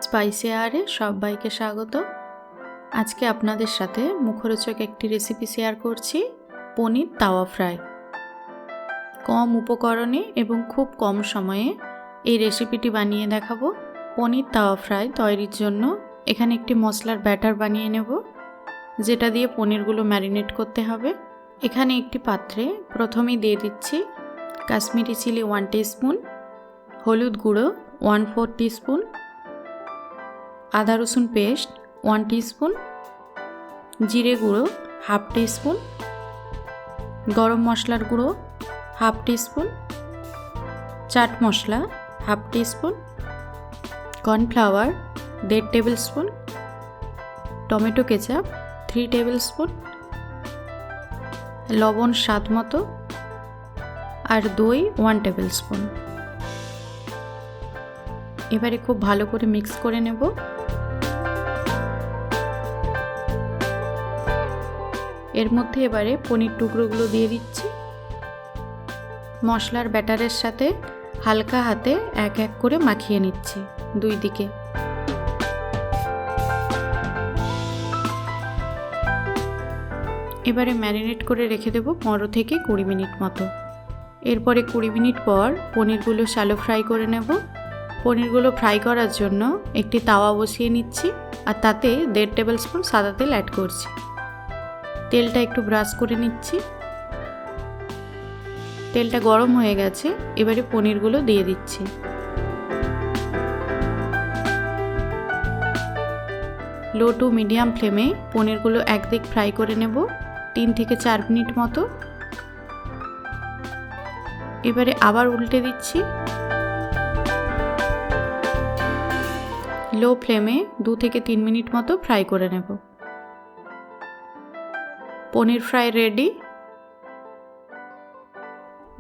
Spicy আহারে সবাইকে স্বাগত। আজকে আপনাদের সাথে মুখরোচক একটি রেসিপি শেয়ার করছি, পনির তাওয়া ফ্রাই। কম উপকরণে এবং খুব কম সময়ে এই রেসিপিটি বানিয়ে দেখাবো। পনির তাওয়া ফ্রাই তৈরির জন্য এখানে একটি মশলার ব্যাটার বানিয়ে নেব, যেটা দিয়ে পনিরগুলো ম্যারিনেট করতে হবে। এখানে একটি পাত্রে প্রথমেই দিয়ে দিচ্ছি কাশ্মীরি চিলি 1 টিস্পুন, হলুদ গুঁড়ো 1/4 টিস্পুন, আদা রসুন পেস্ট 1 টিস্পুন, জিরে গুঁড়ো 1/2 টিস্পুন, গরম মশলার গুঁড়ো 1/2 teaspoon, chaat masala 1/2 teaspoon, cornflour 1.5 table spoon, tomato ketchup 3 table spoon, লবণ স্বাদ মতো, আর দই 1 টেবিল স্পুন। এবারে খুব ভালো করে মিক্স করে নেব। এর মধ্যে এবারে পনির টুকরোগুলো দিয়ে দিচ্ছি। মশলার ব্যাটারের সাথে হালকা হাতে এক এক করে মাখিয়ে নিচ্ছি দুই দিকে। এবারে ম্যারিনেট করে রেখে দেব 15 থেকে 20 মিনিট মতো। এরপরে 20 মিনিট পর পনিরগুলো শ্যালো ফ্রাই করে নেব। পনিরগুলো ফ্রাই করার জন্য একটি তাওয়া বসিয়ে নিচ্ছি, আর তাতে 1.5 টেবিল স্পুন সাদা তেল অ্যাড করছি। তেলটা একটু ব্রাশ করে নিচ্ছি। তেলটা গরম হয়ে গেছে, এবারে পনিরগুলো দিয়ে দিচ্ছি। লো টু মিডিয়াম ফ্লেমে পনিরগুলো একদিক ফ্রাই করে নেব 3 থেকে 4 মিনিট মতো। এবারে আবার উল্টে দিচ্ছি। লো ফ্লেমে 2 থেকে 3 মিনিট মতো ফ্রাই করে নেব। পনির ফ্রাই রেডি।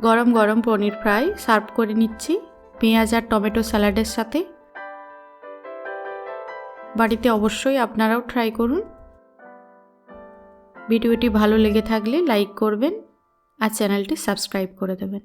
গরম গরম পনির ফ্রাই সার্ভ করে নিচ্ছি পেঁয়াজ আর টমেটো স্যালাডের সাথে। বাড়িতে অবশ্যই আপনারাও ট্রাই করুন। ভিডিওটি ভালো লেগে থাকলে লাইক করবেন আর চ্যানেলটি সাবস্ক্রাইব করে দেবেন।